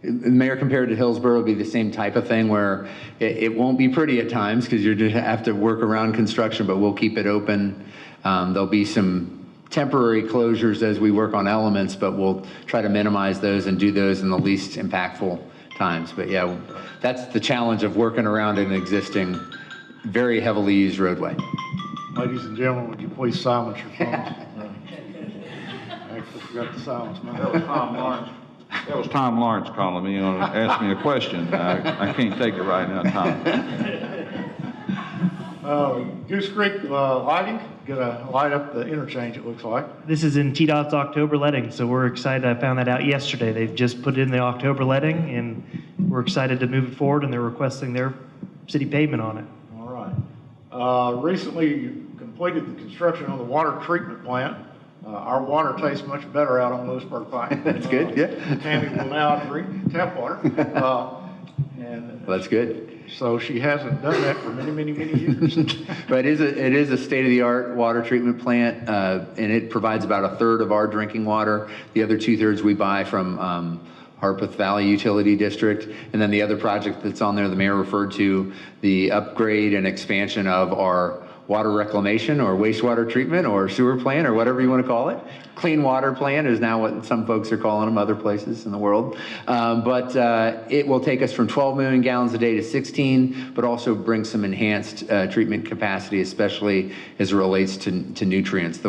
[SPEAKER 3] the mayor compared to Hillsborough, will be the same type of thing where it won't be pretty at times because you just have to work around construction, but we'll keep it open. There'll be some temporary closures as we work on elements, but we'll try to minimize those and do those in the least impactful times. But yeah, that's the challenge of working around an existing, very heavily used roadway.
[SPEAKER 1] Ladies and gentlemen, would you please silence your phones? I actually forgot to silence mine.
[SPEAKER 2] That was Tom Lawrence. That was Tom Lawrence calling me, ask me a question. I can't take it right now, Tom.
[SPEAKER 1] Goose Creek lighting, gonna light up the interchange, it looks like.
[SPEAKER 4] This is in TDOT's October letting, so we're excited. I found that out yesterday. They've just put in the October letting, and we're excited to move it forward, and they're requesting their city pavement on it.
[SPEAKER 1] All right. Recently, you completed the construction on the water treatment plant. Our water tastes much better out on Lewisburg Pike.
[SPEAKER 3] That's good, yeah.
[SPEAKER 1] Tammy will now drink tap water.
[SPEAKER 3] Well, that's good.
[SPEAKER 1] So she hasn't done that for many, many, many years.
[SPEAKER 3] But it is a state-of-the-art water treatment plant, and it provides about a third of our drinking water. The other 2/3 we buy from Harpeth Valley Utility District. And then the other project that's on there, the mayor referred to, the upgrade and expansion of our water reclamation or wastewater treatment or sewer plant or whatever you want to call it. clean water plant is now what some folks are calling them other places in the world. But it will take us from 12 million gallons a day to 16, but also bring some enhanced treatment capacity, especially as it relates to nutrients.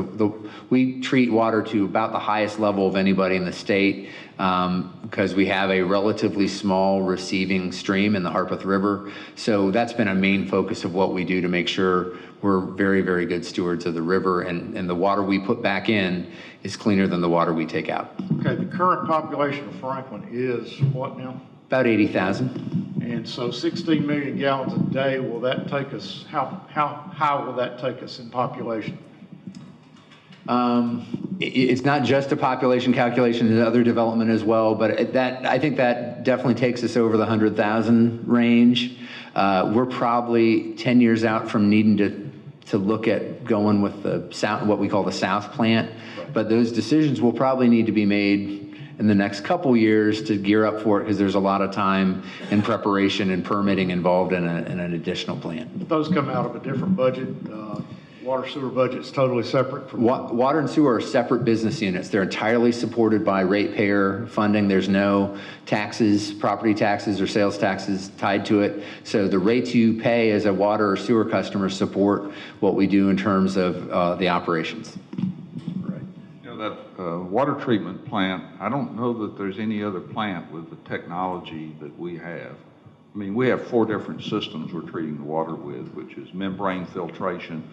[SPEAKER 3] We treat water to about the highest level of anybody in the state because we have a relatively small receiving stream in the Harpeth River. So that's been a main focus of what we do to make sure we're very, very good stewards of the river, and the water we put back in is cleaner than the water we take out.
[SPEAKER 1] Okay, the current population of Franklin is what now?
[SPEAKER 3] About 80,000.
[SPEAKER 1] And so 16 million gallons a day, will that take us, how high will that take us in population?
[SPEAKER 3] It's not just a population calculation, there's other development as well, but I think that definitely takes us over the 100,000 range. We're probably 10 years out from needing to look at going with the south, what we call the south plant, but those decisions will probably need to be made in the next couple years to gear up for it, because there's a lot of time and preparation and permitting involved in an additional plant.
[SPEAKER 1] But those come out of a different budget. Water sewer budget's totally separate from.
[SPEAKER 3] Water and sewer are separate business units. They're entirely supported by ratepayer funding. There's no taxes, property taxes or sales taxes tied to it. So the rates you pay as a water or sewer customer support what we do in terms of the operations.
[SPEAKER 1] Right.
[SPEAKER 2] You know, that water treatment plant, I don't know that there's any other plant with the technology that we have. I mean, we have 4 different systems we're treating the water with, which is membrane filtration,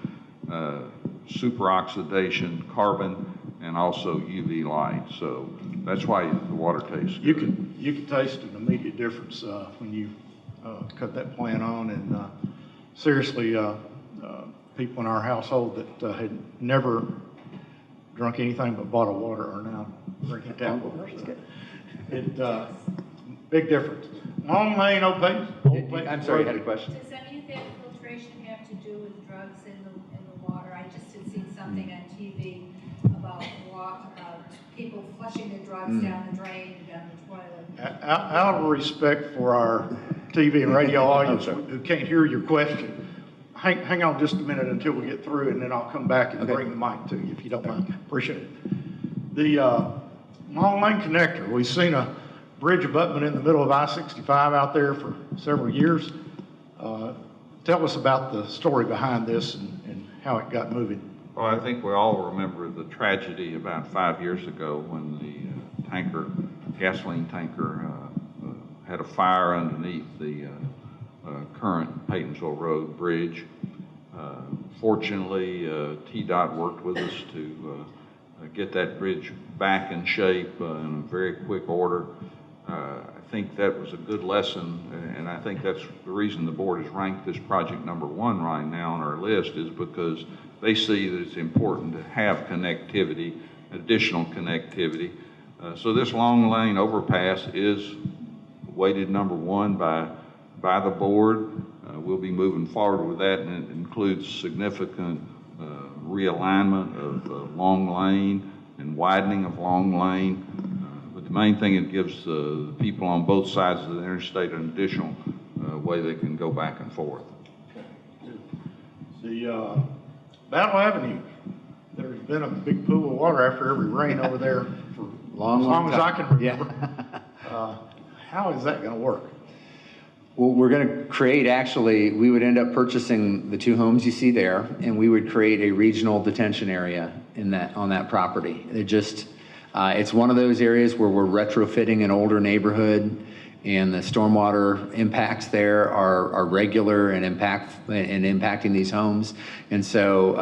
[SPEAKER 2] superoxidation, carbon, and also UV light. So that's why the water tastes good.
[SPEAKER 1] You can taste an immediate difference when you cut that plant on, and seriously, people in our household that had never drunk anything but bottled water are now drinking tap water. So big difference. Long lane, old place.
[SPEAKER 3] I'm sorry, you had a question?
[SPEAKER 6] Does any of that filtration have to do with drugs in the water? I just had seen something on TV about people flushing their drugs down the drain and down the toilet.
[SPEAKER 1] Out of respect for our TV and radio audience who can't hear your question, hang on just a minute until we get through, and then I'll come back and bring the mic to you if you don't mind. Appreciate it. The Long Lane Connector, we've seen a bridge abutment in the middle of I-65 out there for several years. Tell us about the story behind this and how it got moving.
[SPEAKER 2] Well, I think we all remember the tragedy about 5 years ago when the gasoline tanker had a fire underneath the current Paytonsville Road bridge. Fortunately, TDOT worked with us to get that bridge back in shape in a very quick order. I think that was a good lesson, and I think that's the reason the board has ranked this project #1 right now on our list, is because they see that it's important to have connectivity, additional connectivity. So this Long Lane overpass is weighted #1 by the board. We'll be moving forward with that, and it includes significant realignment of Long Lane and widening of Long Lane. But the main thing, it gives the people on both sides of the interstate an additional way they can go back and forth.
[SPEAKER 1] The Battle Avenue, there's been a big pool of water after every rain over there for as long as I can remember. Yeah. How is that going to work?
[SPEAKER 3] Well, we're going to create, actually, we would end up purchasing the 2 homes you see there, and we would create a regional detention area on that property. It's one of those areas where we're retrofitting an older neighborhood, and the stormwater impacts there are regular and impacting these homes. And so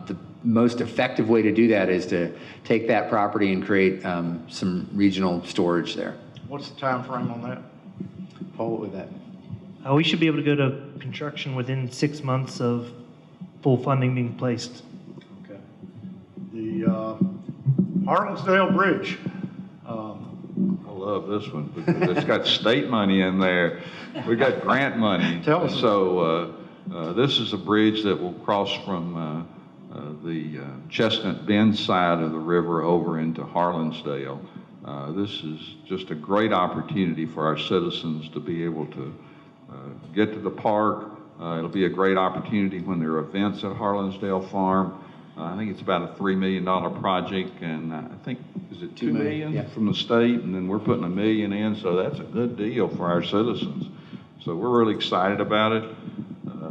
[SPEAKER 3] the most effective way to do that is to take that property and create some regional storage there.
[SPEAKER 1] What's the time frame on that?
[SPEAKER 3] Paul, what would that?
[SPEAKER 4] We should be able to go to construction within 6 months of full funding being placed.
[SPEAKER 1] Okay. The Harlinsdale Bridge.
[SPEAKER 2] I love this one because it's got state money in there. We got grant money.
[SPEAKER 1] Tell us.
[SPEAKER 2] So this is a bridge that will cross from the Chestnut Bend side of the river over into Harlinsdale. This is just a great opportunity for our citizens to be able to get to the park. It'll be a great opportunity when there are events at Harlinsdale Farm. I think it's about a $3 million project, and I think, is it 2 million
[SPEAKER 3] yeah.
[SPEAKER 2] from the state, and then we're putting $1 million in, so that's a good deal for our citizens. So we're really excited about it.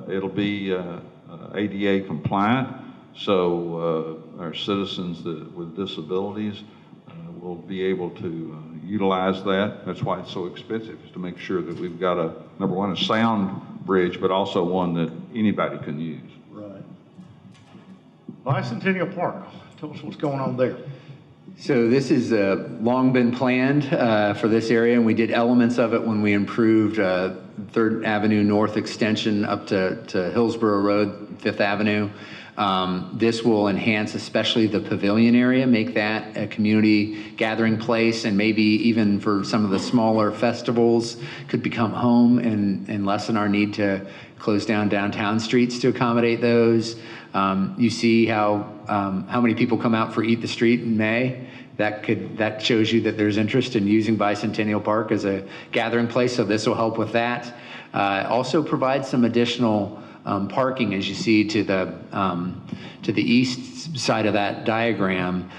[SPEAKER 2] It'll be ADA compliant, so our citizens with disabilities will be able to utilize that. That's why it's so expensive, is to make sure that we've got number one, a sound bridge, but also one that anybody can use.
[SPEAKER 1] Right. Bicentennial Park, tell us what's going on there.
[SPEAKER 3] So this has long been planned for this area, and we did elements of it when we improved 3rd Avenue North extension up to Hillsborough Road, 5th Avenue. This will enhance especially the pavilion area, make that a community gathering place, and maybe even for some of the smaller festivals could become home and lessen our need to close down downtown streets to accommodate those. You see how many people come out for Eat the Street in May. That shows you that there's interest in using Bicentennial Park as a gathering place, so this will help with that. Also provide some additional parking, as you see to the east side of that diagram.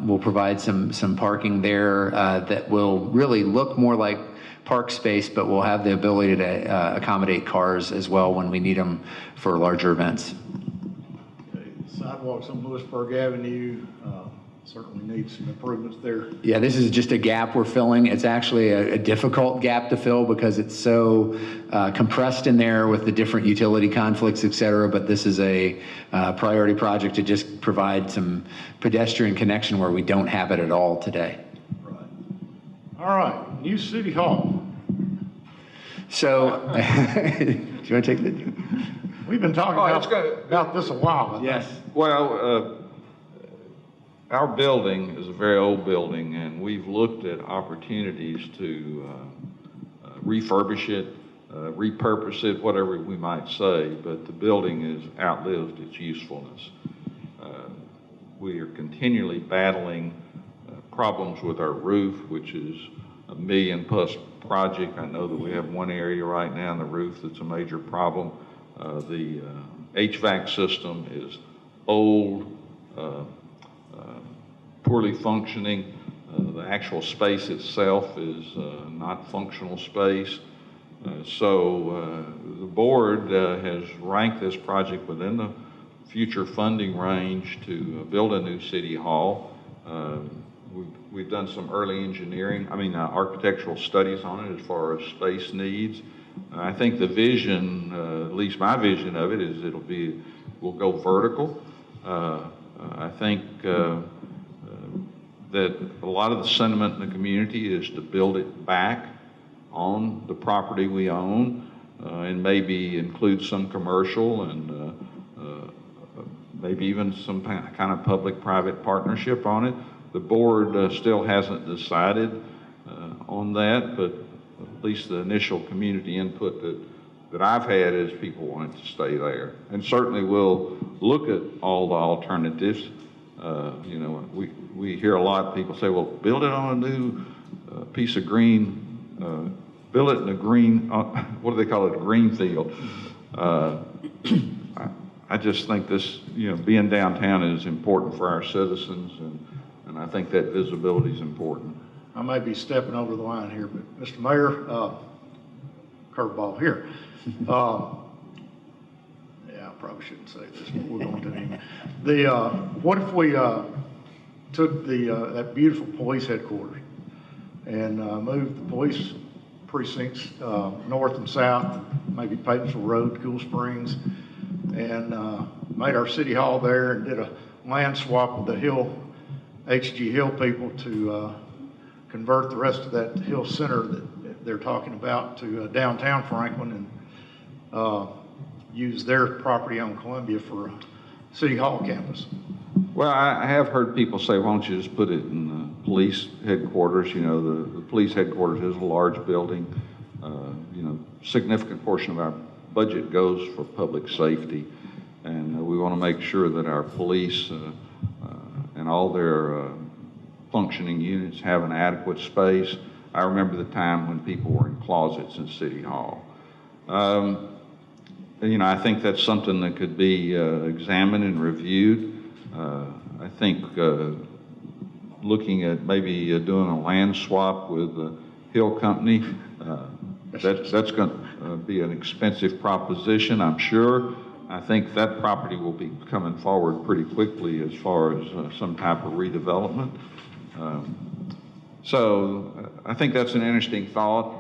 [SPEAKER 3] We'll provide some parking there that will really look more like park space, but we'll have the ability to accommodate cars as well when we need them for larger events.
[SPEAKER 1] Okay. Sidewalks on Lewisburg Avenue certainly need some improvements there.
[SPEAKER 3] Yeah, this is just a gap we're filling. It's actually a difficult gap to fill because it's so compressed in there with the different utility conflicts, et cetera, but this is a priority project to just provide some pedestrian connection where we don't have it at all today.
[SPEAKER 1] Right. All right, new City Hall.
[SPEAKER 3] So, do you want to take the?
[SPEAKER 1] We've been talking about this a while, I think.
[SPEAKER 3] Yes.
[SPEAKER 2] Well, our building is a very old building, and we've looked at opportunities to refurbish it, repurpose it, whatever we might say, but the building has outlived its usefulness. We are continually battling problems with our roof, which is a $1 million+ project. I know that we have one area right now on the roof that's a major problem. The HVAC system is old, poorly functioning. The actual space itself is not functional space. So the board has ranked this project within the future funding range to build a new city hall. We've done some early architectural studies on it as far as space needs. I think the vision, at least my vision of it, is we'll go vertical. I think that a lot of the sentiment in the community is to build it back on the property we own, and maybe include some commercial and maybe even some kind of public-private partnership on it. The board still hasn't decided on that, but at least the initial community input that I've had is people want it to stay there. And certainly we'll look at all the alternatives. We hear a lot of people say, well, build it on a new piece of green, build it in a green, what do they call it, a green field. I just think this, being downtown is important for our citizens, and I think that visibility is important.
[SPEAKER 1] I may be stepping over the line here, but Mr. Mayor, curveball here. Yeah, I probably shouldn't say this, but we're going to anyway. What if we took that beautiful police headquarters and moved the police precincts north and south, maybe Patensville Road, Cool Springs, and made our city hall there and did a land swap with the HG Hill people to convert the rest of that Hill Center that they're talking about to downtown Franklin, and use their property on Columbia for a City Hall campus.
[SPEAKER 2] Well, I have heard people say, why don't you just put it in the police headquarters? The police headquarters is a large building. Significant portion of our budget goes for public safety, and we want to make sure that our police and all their functioning units have an adequate space. I remember the time when people were in closets in City Hall. I think that's something that could be examined and reviewed. I think looking at maybe doing a land swap with the Hill Company, that's going to be an expensive proposition, I'm sure. I think that property will be coming forward pretty quickly as far as some type of redevelopment. So I think that's an interesting thought.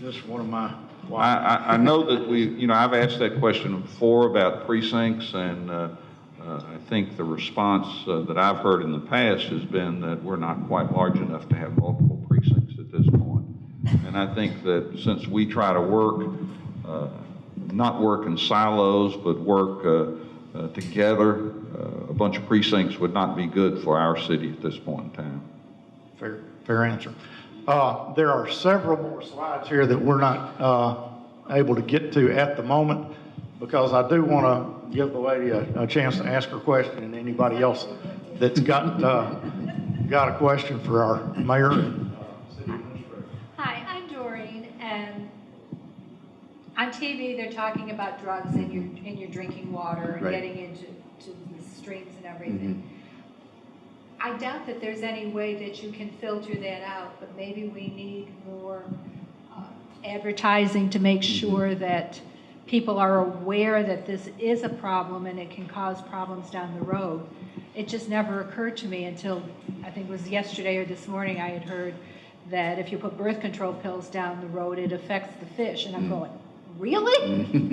[SPEAKER 1] Just one of my.
[SPEAKER 2] I know that I've asked that question before about precincts, and I think the response that I've heard in the past has been that we're not quite large enough to have multiple precincts at this point. And I think that since we try to work, not work in silos, but work together, a bunch of precincts would not be good for our city at this point in time.
[SPEAKER 1] Fair answer. There are several more slides here that we're not able to get to at the moment, because I do want to give the lady a chance to ask her question, and anybody else that's got a question for our mayor and city administrator.
[SPEAKER 6] Hi, I'm Doreen, and on TV they're talking about drugs in your drinking water and
[SPEAKER 3] Right.
[SPEAKER 6] getting into the streams and everything. I doubt that there's any way that you can filter that out, but maybe we need more advertising to make sure that people are aware that this is a problem and it can cause problems down the road. It just never occurred to me until, I think it was yesterday or this morning, I had heard that if you put birth control pills down the road, it affects the fish. And I'm going, really?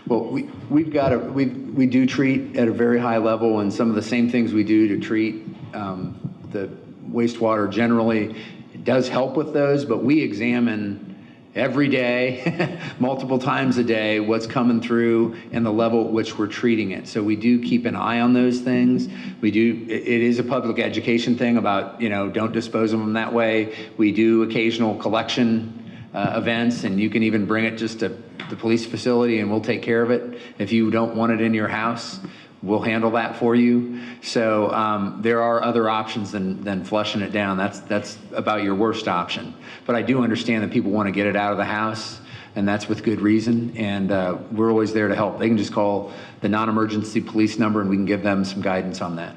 [SPEAKER 3] Well, we do treat at a very high level, and some of the same things we do to treat the wastewater generally, it does help with those, but we examine every day, multiple times a day, what's coming through and the level at which we're treating it. So we do keep an eye on those things. It is a public education thing about, don't dispose of them that way. We do occasional collection events, and you can even bring it just to the police facility and we'll take care of it. If you don't want it in your house, we'll handle that for you. So there are other options than flushing it down. That's about your worst option. But I do understand that people want to get it out of the house, and that's with good reason. And we're always there to help. They can just call the non-emergency police number and we can give them some guidance on that.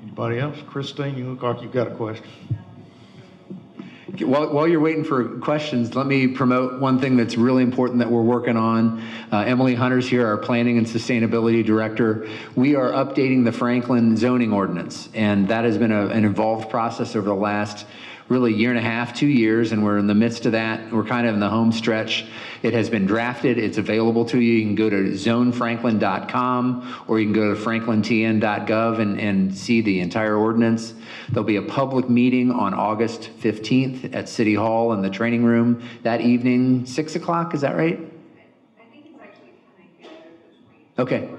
[SPEAKER 1] Anybody else? Christine, you look like you've got a question.
[SPEAKER 3] While you're waiting for questions, let me promote one thing that's really important that we're working on. Emily Hunter's here, our Planning and Sustainability Director. We are updating the Franklin zoning ordinance, and that has been an involved process over the last really year and a half, 2 years, and we're in the midst of that. We're kind of in the home stretch. It has been drafted. It's available to you. You can go to zonefranklin.com or you can go to franklintn.gov and see the entire ordinance. There'll be a public meeting on August 15th at City Hall in the training room that evening, 6 o'clock, is that right?
[SPEAKER 6] I think it's actually coming together between.
[SPEAKER 3] Okay.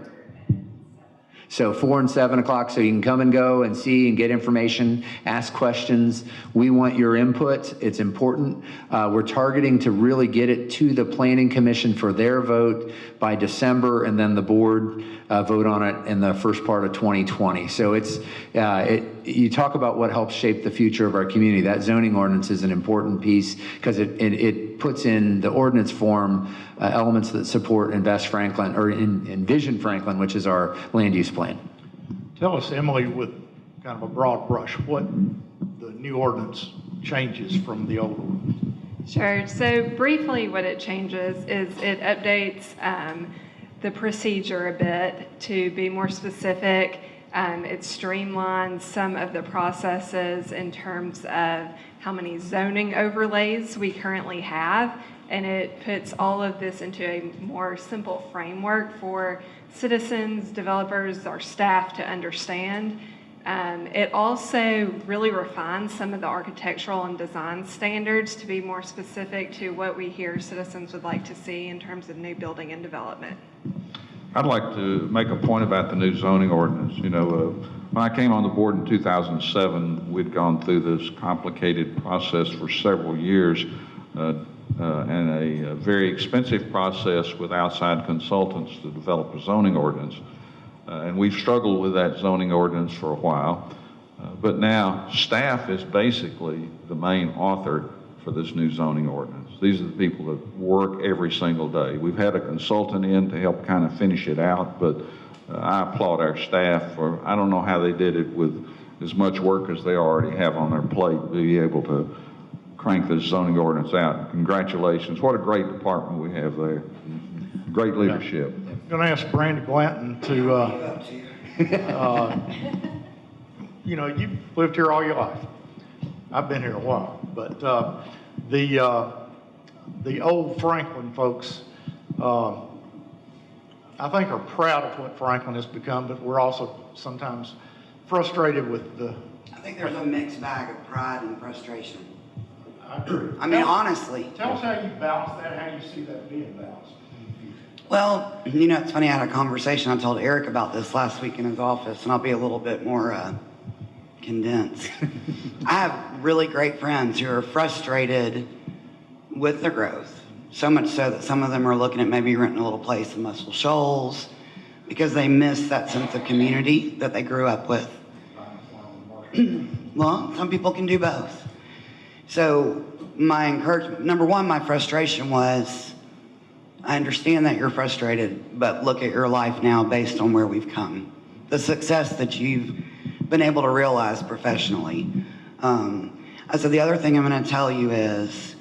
[SPEAKER 3] So 4 and 7 o'clock, so you can come and go and see and get information, ask questions. We want your input. It's important. We're targeting to really get it to the Planning Commission for their vote by December, and then the board vote on it in the first part of 2020. So you talk about what helps shape the future of our community. That zoning ordinance is an important piece because it puts in the ordinance form elements that support Invest Franklin or Envision Franklin, which is our land use plan.
[SPEAKER 1] Tell us, Emily, with kind of a broad brush, what the new ordinance changes from the old ordinance.
[SPEAKER 7] Sure. So briefly, what it changes is it updates the procedure a bit to be more specific. It streamlines some of the processes in terms of how many zoning overlays we currently have, and it puts all of this into a more simple framework for citizens, developers, our staff to understand. It also really refines some of the architectural and design standards to be more specific to what we hear citizens would like to see in terms of new building and development.
[SPEAKER 2] I'd like to make a point about the new zoning ordinance. When I came on the board in 2007, we'd gone through this complicated process for several years and a very expensive process with outside consultants to develop a zoning ordinance. And we've struggled with that zoning ordinance for a while. But now staff is basically the main author for this new zoning ordinance. These are the people that work every single day. We've had a consultant in to help kind of finish it out, but I applaud our staff for, I don't know how they did it with as much work as they already have on their plate, to be able to crank this zoning ordinance out. Congratulations. What a great department we have there. Great leadership.
[SPEAKER 1] I'm going to ask Brandy Blanton to, you know, you've lived here all your life. I've been here a while, but the old Franklin folks, I think are proud of what Franklin has become, but we're also sometimes frustrated with the.
[SPEAKER 8] I think there's a mixed bag of pride and frustration.
[SPEAKER 1] I agree.
[SPEAKER 8] I mean, honestly.
[SPEAKER 1] Tell us how you balance that, how you see that being balanced.
[SPEAKER 8] Well, you know, it's funny, I had a conversation, I told Eric about this last week in his office, and I'll be a little bit more condensed. I have really great friends who are frustrated with the growth, so much so that some of them are looking at maybe renting a little place in Muscle Shoals because they miss that sense of community that they grew up with. Well, some people can do both. So my encouragement, number one, my frustration was, I understand that you're frustrated, but look at your life now based on where we've come. The success that you've been able to realize professionally. I said, the other thing I'm going to tell you is,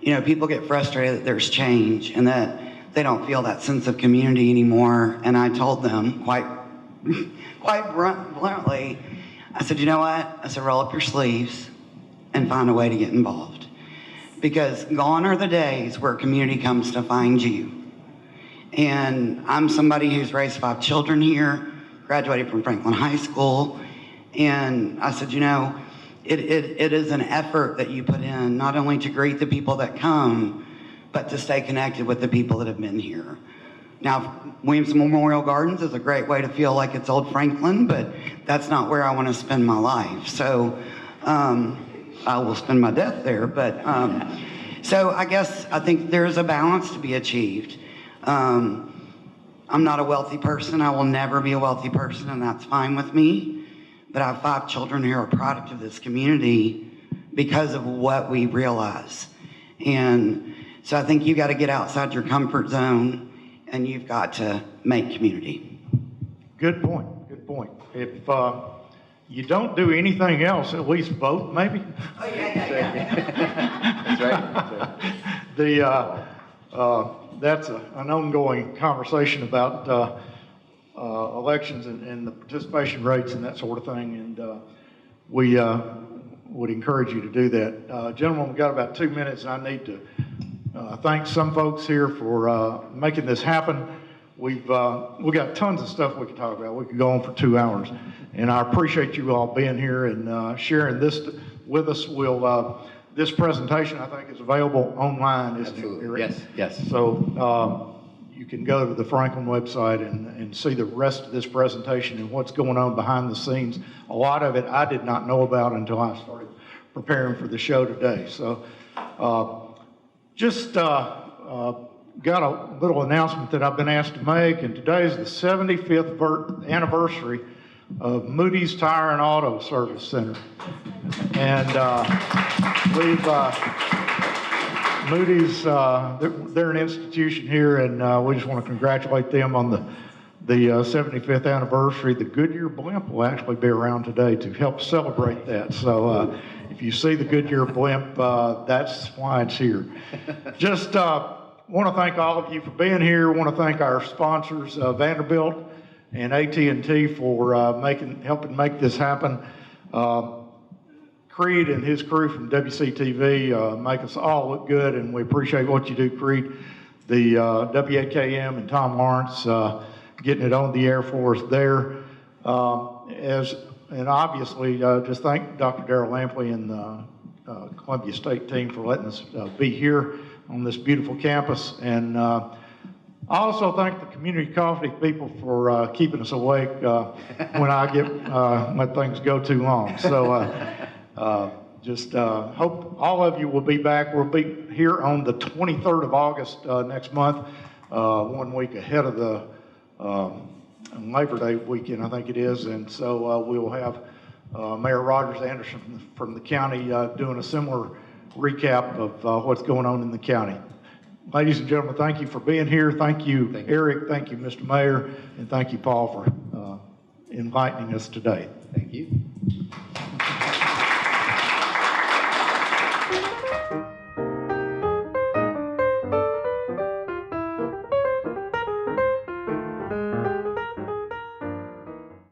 [SPEAKER 8] you know, people get frustrated that there's change and that they don't feel that sense of community anymore. And I told them quite bluntly, I said, you know what? I said, roll up your sleeves and find a way to get involved. Because gone are the days where community comes to find you. And I'm somebody who's raised 5 children here, graduated from Franklin High School. And I said, you know, it is an effort that you put in, not only to greet the people that come, but to stay connected with the people that have been here. Now, Williamson Memorial Gardens is a great way to feel like it's old Franklin, but that's not where I want to spend my life. So I will spend my death there. But so I think there's a balance to be achieved. I'm not a wealthy person. I will never be a wealthy person, and that's fine with me. But I have 5 children who are a product of this community because of what we realize. And so I think you got to get outside your comfort zone, and you've got to make community.
[SPEAKER 1] Good point. Good point. If you don't do anything else, at least vote, maybe.
[SPEAKER 8] Oh, yeah.
[SPEAKER 3] That's right.
[SPEAKER 1] That's an ongoing conversation about elections and the participation rates and that sort of thing, and we would encourage you to do that. Gentlemen, we've got about 2 minutes, and I need to thank some folks here for making this happen. We got tons of stuff we could talk about. We could go on for 2 hours, and I appreciate you all being here and sharing this with us. This presentation, I think, is available online, isn't
[SPEAKER 3] Absolutely.
[SPEAKER 1] it?
[SPEAKER 3] Yes, yes.
[SPEAKER 1] So you can go to the Franklin website and see the rest of this presentation and what's going on behind the scenes. A lot of it I did not know about until I started preparing for the show today. So just got a little announcement that I've been asked to make, and today is the 75th anniversary of Moody's Tire and Auto Service Center. And Moody's, they're an institution here, and we just want to congratulate them on the 75th anniversary. The Goodyear blimp will actually be around today to help celebrate that. So if you see the Goodyear blimp, that's why it's here. Just want to thank all of you for being here. Want to thank our sponsors, Vanderbilt and AT&T, for helping make this happen. Creed and his crew from WCTV make us all look good, and we appreciate what you do, Creed. The WAKM and Tom Lawrence getting it on the air for us there. And obviously, just thank Dr. Darrell Lampley and the Columbia State team for letting us be here on this beautiful campus. And I also thank the community coffee people for keeping us awake when I let things go too long. So just hope all of you will be back. We'll be here on the 23rd of August next month, 1 week ahead of the Labor Day weekend, I think it is. And so we will have Mayor Rogers Anderson from the county doing a similar recap of what's going on in the county. Ladies and gentlemen, thank you for being here. Thank you, Eric. Thank you, Mr. Mayor. And thank you, Paul, for enlightening us today.
[SPEAKER 3] Thank you.